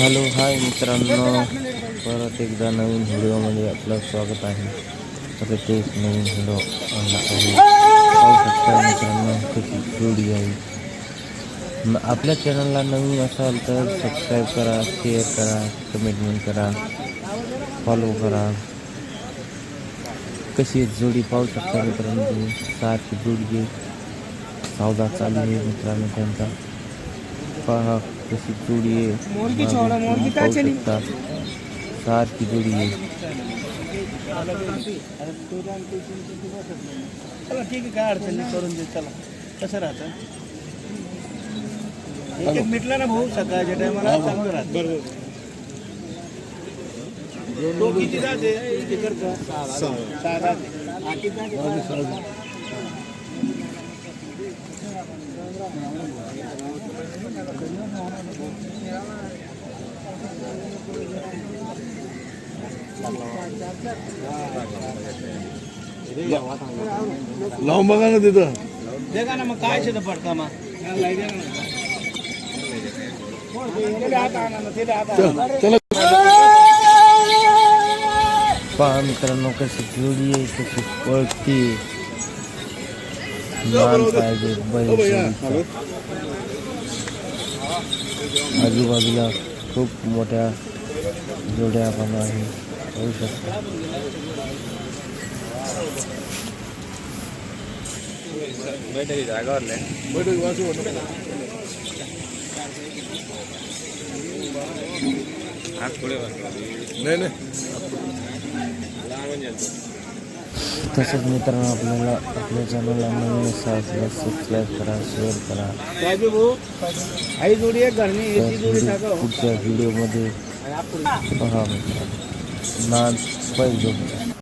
Hello hi मित्रांनो, परत एकदा नवीन व्हिडिओमध्ये आपलं स्वागत आहे. तर ते एक नवीन व्हिडिओ आणला आहे. पाहू शकता मित्रांनो कशी जोडी आहे. आपल्या चॅनलला नवीन असाल तर सबस्क्राईब करा, शेअर करा, कमेंट करा, फॉलो करा. कशी जोडी पाहू शकता मित्रांनो, तुम्ही सारखी जोडी आहे. सौदा चालू आहे मित्रांनो त्यांचा. पहा कशी जोडी आहे, पाहू शकता सारखी जोडी आहे. चला ठीक आहे, काय अडचण नाही, करून दे. चला कसं राहतं, एक मिटला ना भाऊ, सकाळच्या टायमाला चांगलं राहतं. बरोबर. तो किती जाते सहा जाते. लावून बघा ना तिथं, दे का ना मग, काय शेत पडता मग चला. पहा मित्रांनो कशी जोडी आहे, कशी पळती. मान पाहिजे बैल. आजूबाजूला खूप मोठ्या जोड्या पण आहे, पाहू शकता. नाही तसंच मित्रांनो, आपल्याला आपल्या चॅनलला नवीन असाल सबस्क्राईब करा, शेअर करा. आई जोडी एक घरनी याची जोडी तर टाका. पुढच्या व्हिडिओमध्ये पहा नाद पाहिजे.